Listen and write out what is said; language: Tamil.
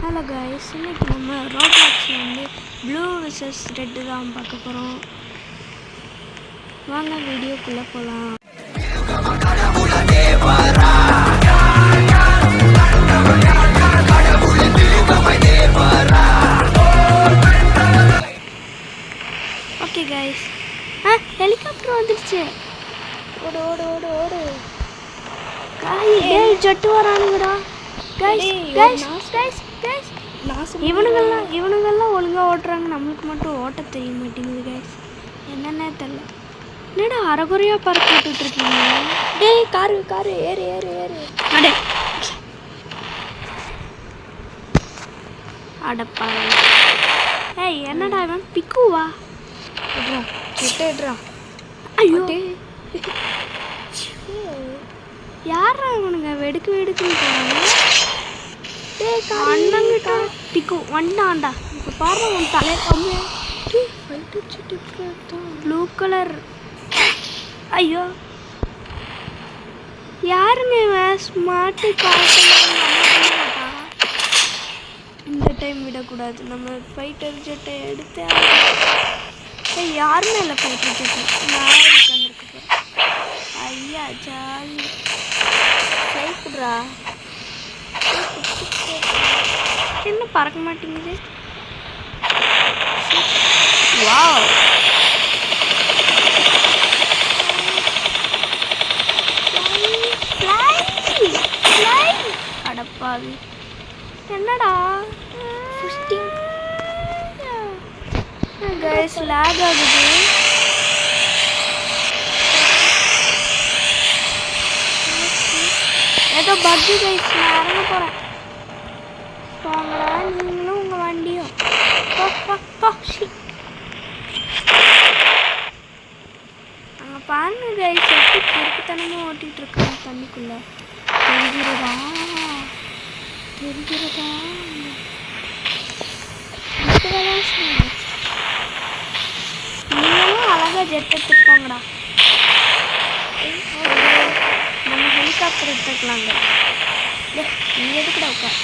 ஹலோ கைஸ், இன்னைக்கு நம்ம ரோப்ளாக்ஸில் வந்து ப்ளூ vs ரெட்டு தான் பார்க்க போகிறோம். வாங்க வீடியோக்குள்ளே போகலாம். ஓகே கைஸ், ஹெலிகாப்டர் வந்துடுச்சு. ஓடு ஓடு ஓடு ஓடு. டேய் jet வரானுங்கடா. Guys guys guys guys இவனுங்கெல்லாம் ஒழுங்காக ஓட்டுறாங்க, நம்மளுக்கு மட்டும் ஓட்ட தெரிய மாட்டேங்குது கைஸ். என்னென்ன தெரியல. என்னடா அரைகுறையாக பறக்க விட்டுட்ருக்கீங்க? டேய் காரு ஏறு ஏறு ஏறு. அடப்பா. ஏய் என்னடா இவன் பிக்குவா? எடுறா. ஐயோ யாரா இவனுங்க வெடுக்குன்னு போகிறாங்க? அண்ணங்கிட்ட பிக்கு வண்டாண்டா. இப்போ பாரு உன் தலை ப்ளூ கலர். ஐயோ யாருங்க இவன்? ஸ்மார்ட்டு காட்டா. இந்த டைம் விடக்கூடாது, நம்ம ஃபைட்டர் ஜெட்டை எடுத்து. யாருமே இல்லை ஃபைட்டர் ஜெட்டு. நான் உட்காந்துருக்கு போகிறேன். ஐயா ஜாலி. சைக்குட்ரா. என்ன பறக்க மாட்டேங்குது? வாவ், அடப்பாவி. என்னடா கைஸ் லாக் ஆகுது. ஏதோ பக்கு கைஸ். நான் இறங்க போகிறேன். போங்கடா நீங்களும் உங்கள் வண்டியும். அங்கே பாருங்க கைஸ், எப்படி கிறுக்குத்தனமாக ஓட்டிகிட்டு இருக்காங்க தண்ணிக்குள்ளே. தெரிகிறதா? நீங்களும் அழகாக ஜெட் எடுத்துருப்பாங்கடா. நம்ம ஹெலிகாப்டர் எடுத்துக்கலாங்க. இங்கே எதுக்குடா உட்கார்.